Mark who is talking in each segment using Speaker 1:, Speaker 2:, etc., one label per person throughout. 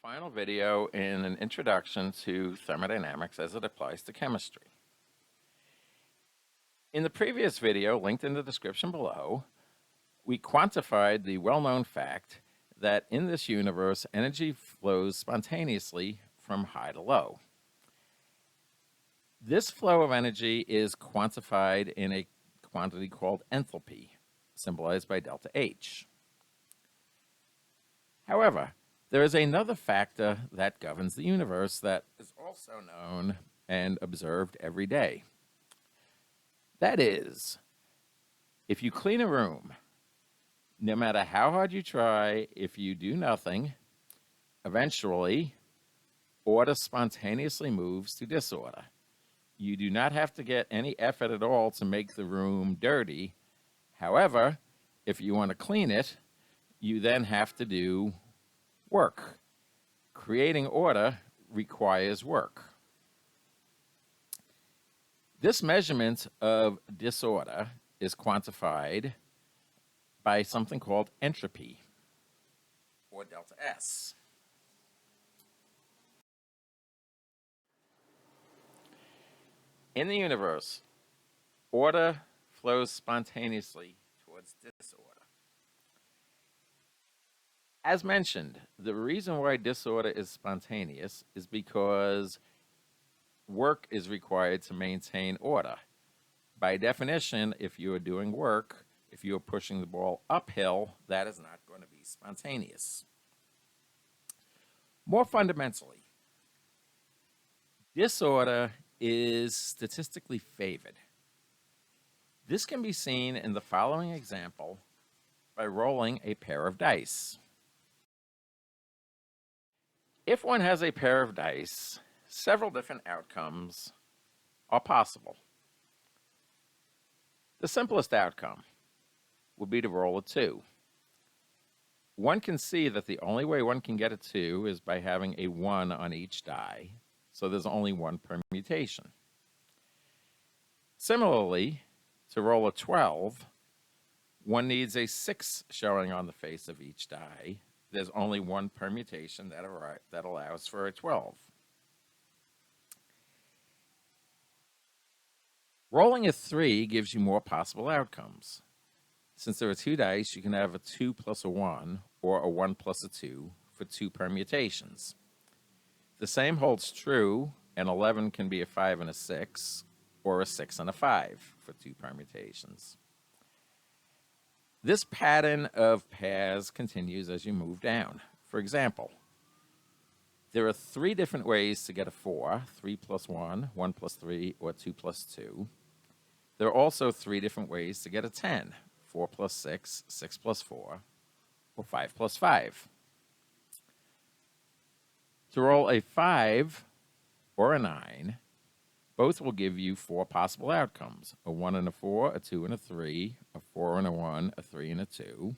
Speaker 1: final video in an introduction to thermodynamics as it applies to chemistry. In the previous video, linked in the description below, we quantified the well-known fact that in this universe, energy flows spontaneously from high to low. This flow of energy is quantified in a quantity called enthalpy, symbolized by delta H. However, there is another factor that governs the universe that is also known and observed every day. That is, if you clean a room, no matter how hard you try, if you do nothing, eventually, order spontaneously moves to disorder. You do not have to get any effort at all to make the room dirty. However, if you want to clean it, you then have to do work. Creating order requires work. This measurement of disorder is quantified by something called entropy, or delta S. In the universe, order flows spontaneously towards disorder. As mentioned, the reason why disorder is spontaneous is because work is required to maintain order. By definition, if you are doing work, if you are pushing the ball uphill, that is not going to be spontaneous. More fundamentally, disorder is statistically favored. This can be seen in the following example by rolling a pair of dice. If one has a pair of dice, several different outcomes are possible. The simplest outcome would be to roll a 2. One can see that the only way one can get a 2 is by having a 1 on each die, so there's only one permutation. Similarly, to roll a 12, one needs a 6 showing on the face of each die. There's only one permutation that allows for a 12. Rolling a 3 gives you more possible outcomes. Since there are 2 dice, you can have a 2 plus a 1 or a 1 plus a 2 for 2 permutations. The same holds true, an 11 can be a 5 and a 6, or a 6 and a 5 for 2 permutations. This pattern of pairs continues as you move down. For example, there are 3 different ways to get a 4, 3 plus 1, 1 plus 3, or 2 plus 2. There are also 3 different ways to get a 10, 4 plus 6, 6 plus 4, or 5 plus 5. To roll a 5 or a 9, both will give you 4 possible outcomes, a 1 and a 4, a 2 and a 3, a 4 and a 1, a 3 and a 2,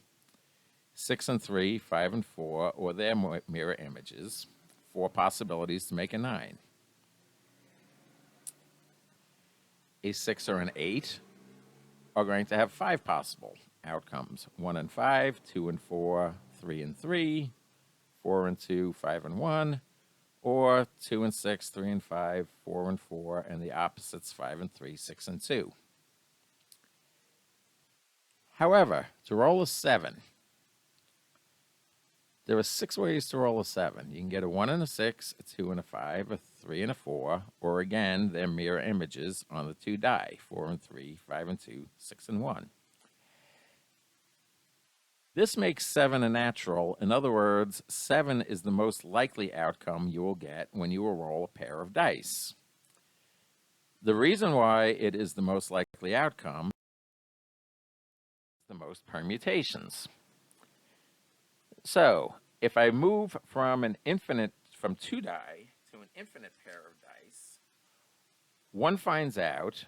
Speaker 1: 6 and 3, 5 and 4, or their mirror images, 4 possibilities to make a 9. A 6 or an 8 are going to have 5 possible outcomes, 1 and 5, 2 and 4, 3 and 3, 4 and 2, 5 and 1, or 2 and 6, 3 and 5, 4 and 4, and the opposites 5 and 3, 6 and 2. However, to roll a 7, there are 6 ways to roll a 7. You can get a 1 and a 6, a 2 and a 5, a 3 and a 4, or again, their mirror images on the 2 die, 4 and 3, 5 and 2, 6 and 1. This makes 7 a natural. In other words, 7 is the most likely outcome you will get when you will roll a pair of dice. The reason why it is the most likely outcome is the most permutations. So, if I move from 2 die to an infinite pair of dice, one finds out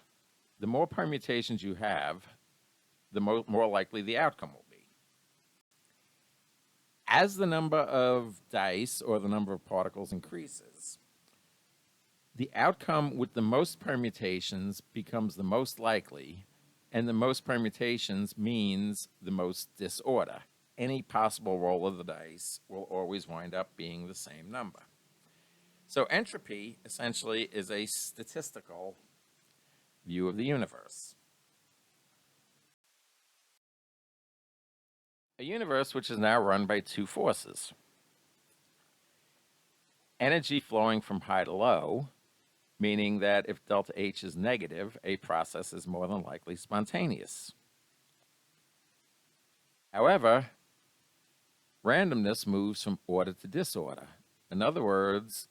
Speaker 1: the more permutations you have, the more likely the outcome will be. As the number of dice or the number of particles increases, the outcome with the most permutations becomes the most likely, and the most permutations means the most disorder. any possible roll of the dice will always wind up being the same number. So entropy essentially is a statistical view of the universe. A universe which is now run by two forces. Energy flowing from high to low, meaning that if delta H is negative, a process is more than likely spontaneous. However, randomness moves from order to disorder. In other words,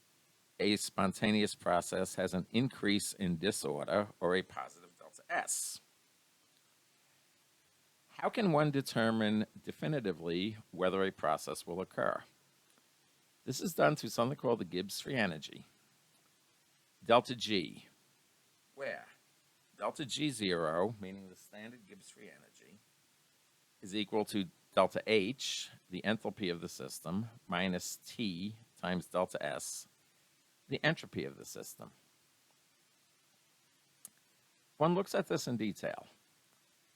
Speaker 1: a spontaneous process has an increase in disorder or a positive delta S. How can one determine definitively whether a process will occur? This is done through something called the Gibbs Free Energy. Delta G, where delta G0, meaning the standard Gibbs Free Energy, is equal to delta H, the enthalpy of the system, minus T times delta S, the entropy of the system. One looks at this in detail.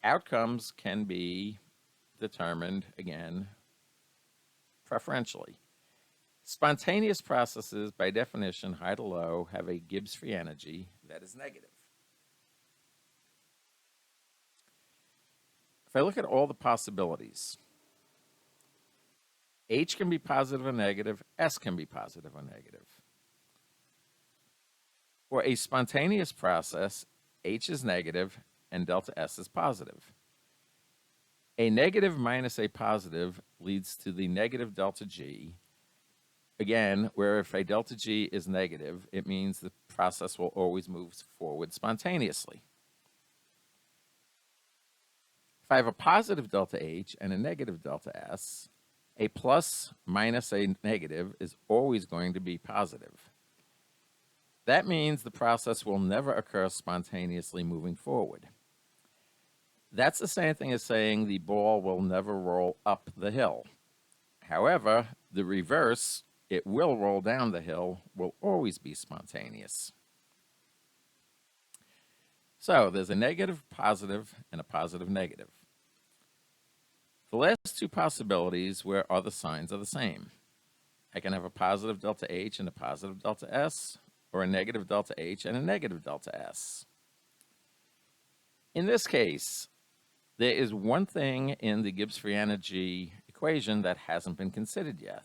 Speaker 1: Outcomes can be determined, again, preferentially. Spontaneous processes, by definition, high to low, have a Gibbs free energy that is negative. If I look at all the possibilities, H can be positive or negative, S can be positive or negative. For a spontaneous process, H is negative and delta S is positive. A negative minus a positive leads to the negative delta G. Again, where if a delta G is negative, it means the process will always move forward spontaneously. If I have a positive delta H and a negative delta S, a plus minus a negative is always going to be positive. That means the process will never occur spontaneously moving forward. That's the same thing as saying the ball will never roll up the hill. However, the reverse, it will roll down the hill, will always be spontaneous. So there's a negative positive and a positive negative. The last two possibilities where other signs are the same. I can have a positive delta H and a positive delta S, or a negative delta H and a negative delta S. In this case, there is one thing in the Gibbs free energy equation that hasn't been considered yet.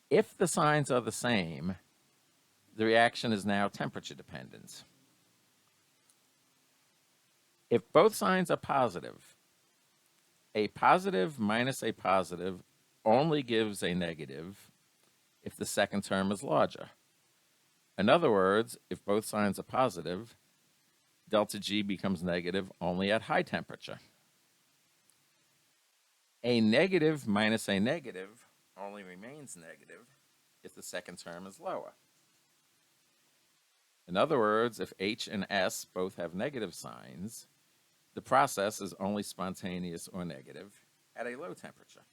Speaker 1: If the signs are the same, the reaction is now temperature dependent. If both signs are positive, a positive minus a positive only gives a negative if the second term is larger. In other words, if both signs are positive, delta G becomes negative only at high temperature. A negative minus a negative only remains negative if the second term is lower. In other words, if H and S both have negative signs, the process is only spontaneous or negative at a low temperature.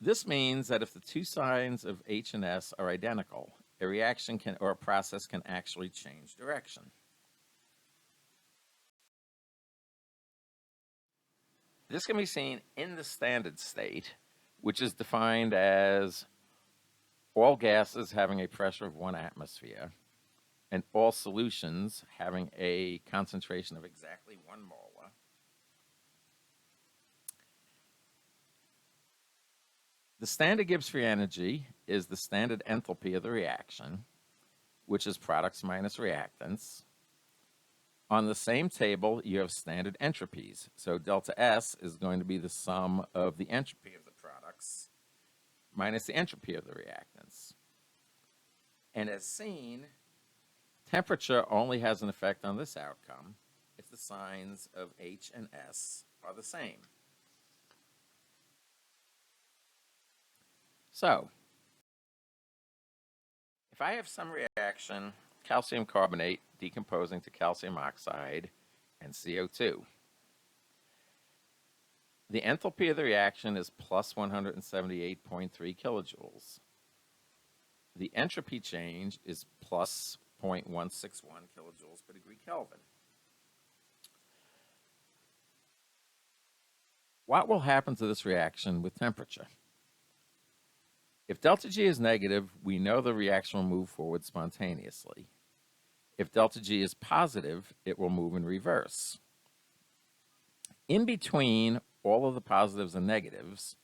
Speaker 1: This means that if the two signs of H and S are identical, a reaction can, or a process can actually change direction. This can be seen in the standard state, which is defined as all gases having a pressure of 1 atmosphere and all solutions having a concentration of exactly 1 molar. The standard Gibbs free energy is the standard enthalpy of the reaction, which is products minus reactants. On the same table, you have standard entropies. So delta S is going to be the sum of the entropy of the products minus the entropy of the reactants. And as seen, temperature only has an effect on this outcome if the signs of H and S are the same. So, if I have some reaction, calcium carbonate decomposing to calcium oxide and CO2, the enthalpy of the reaction is plus 178.3 kilojoules. The entropy change is plus 0.161 kilojoules per degree Kelvin. What will happen to this reaction with temperature? If delta G is negative, we know the reaction will move forward spontaneously. If delta G is positive, it will move in reverse. In between all of the positives and negatives,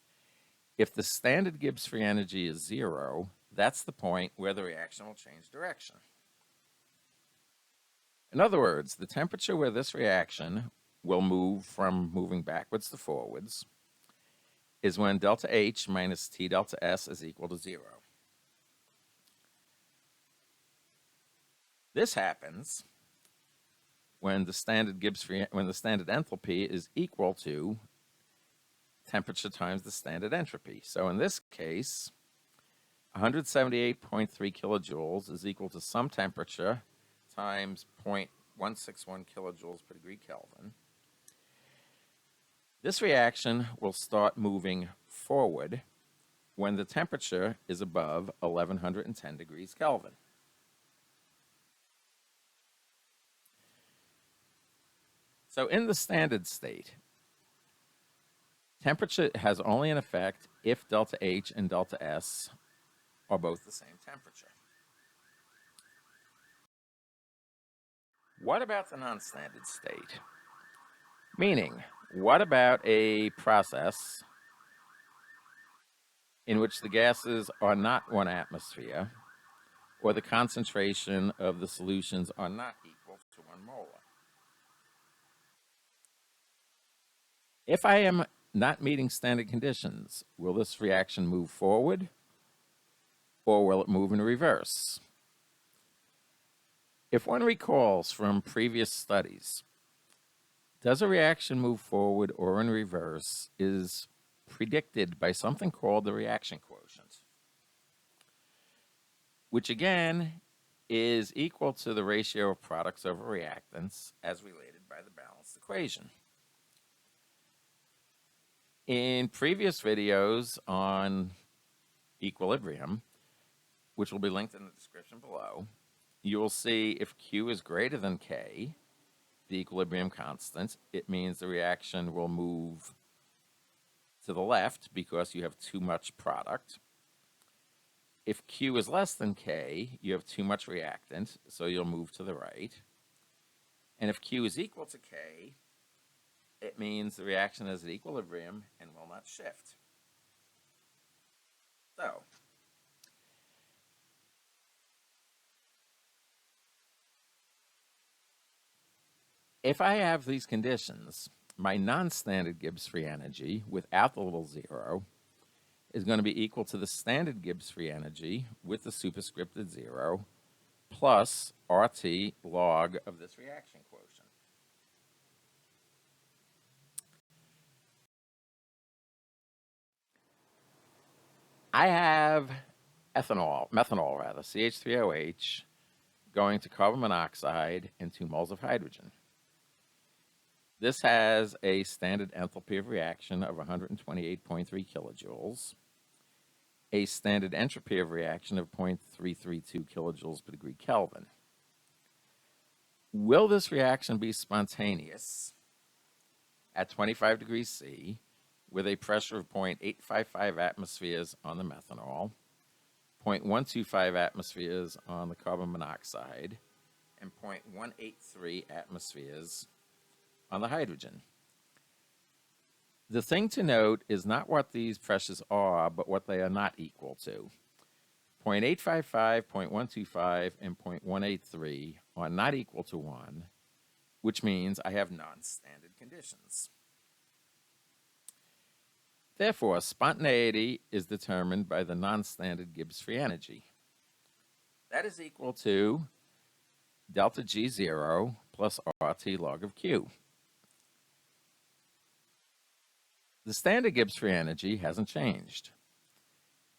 Speaker 1: if the standard Gibbs free energy is 0, that's the point where the reaction will change direction. In other words, the temperature where this reaction will move from moving backwards to forwards is when delta H minus T delta S is equal to 0. This happens when the standard enthalpy is equal to temperature times the standard entropy. So in this case, 178.3 kilojoules is equal to some temperature times 0.161 kilojoules per degree Kelvin. This reaction will start moving forward when the temperature is above 1110 degrees Kelvin. So in the standard state, temperature has only an effect if delta H and delta S are both the same temperature. What about the non-standard state? Meaning, what about a process in which the gases are not 1 atmosphere, or the concentration of the solutions are not equal to 1 molar? If I am not meeting standard conditions, will this reaction move forward, or will it move in reverse? If one recalls from previous studies, does a reaction move forward or in reverse is predicted by something called the reaction quotient, which again is equal to the ratio of products over reactants as related by the balanced equation. In previous videos on equilibrium, which will be linked in the description below, you will see if Q is greater than K, the equilibrium constant, it means the reaction will move to the left because you have too much product. If Q is less than K, you have too much reactant, so you'll move to the right. And if Q is equal to K, it means the reaction is at equilibrium and will not shift. So, if I have these conditions, my non-standard Gibbs free energy without the little 0 is going to be equal to the standard Gibbs free energy with the superscripted 0 plus RT log of this reaction quotient. I have methanol, CH3OH, going to carbon monoxide and 2 moles of hydrogen. This has a standard enthalpy of reaction of 128.3 kilojoules, a standard entropy of reaction of 0.332 kilojoules per degree Kelvin. Will this reaction be spontaneous at 25 degrees C with a pressure of 0.855 atmospheres on the methanol, 0.125 atmospheres on the carbon monoxide, and 0.183 atmospheres on the hydrogen? The thing to note is not what these pressures are, but what they are not equal to. 0.855, 0.125, and 0.183 are not equal to 1, which means I have non-standard conditions. Therefore, spontaneity is determined by the non-standard Gibbs free energy. That is equal to delta G0 plus RT log of Q. The standard Gibbs free energy hasn't changed.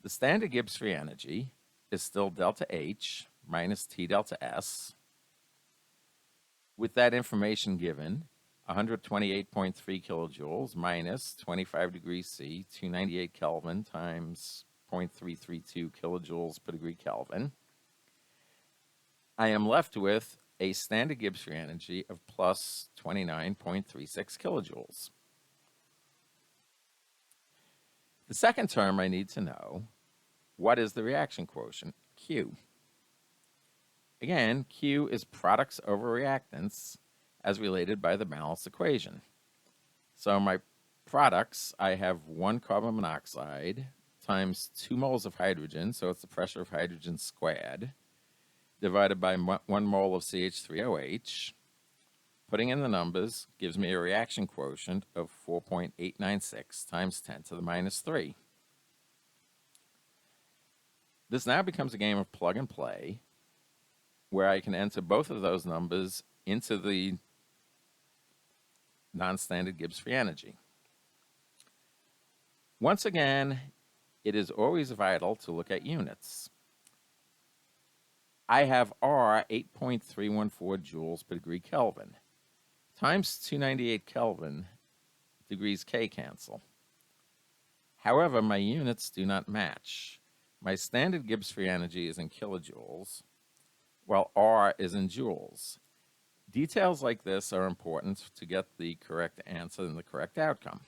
Speaker 1: The standard Gibbs free energy is still delta H minus T delta S. With that information given, 128.3 kilojoules minus 25 degrees C, 298 Kelvin times 0.332 kilojoules per degree Kelvin, I am left with a standard Gibbs free energy of plus 29.36 kilojoules. The second term I need to know, what is the reaction quotient, Q? Again, Q is products over reactants as related by the balanced equation. So my products, I have 1 carbon monoxide times 2 moles of hydrogen, so it's the pressure of hydrogen squared, divided by 1 mole of CH3OH. Putting in the numbers gives me a reaction quotient of 4.896 times 10 to the minus 3. This now becomes a game of plug and play, where I can enter both of those numbers into the non-standard Gibbs Free Energy. Once again, it is always vital to look at units. I have R 8.314 joules per degree Kelvin. Times 298 Kelvin, degrees K cancel. However, my units do not match. My standard Gibbs Free Energy is in kilojoules, while R is in joules. Details like this are important to get the correct answer and the correct outcome.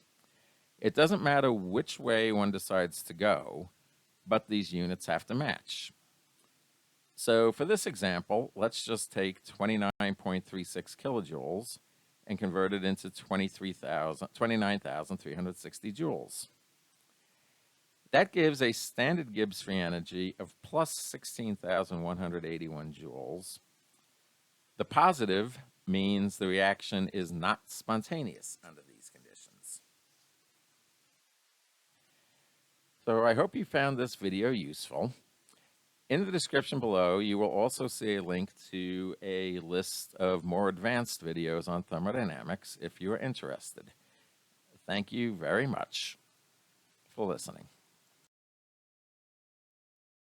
Speaker 1: It doesn't matter which way one decides to go, but these units have to match. So for this example, let's just take 29.36 kilojoules and convert it into 29,360 joules. That gives a standard Gibbs Free Energy of plus 16,181 joules. The positive means the reaction is not spontaneous under these conditions. So I hope you found this video useful. In the description below, you will also see a link to a list of more advanced videos on thermodynamics if you are interested. Thank you very much for listening.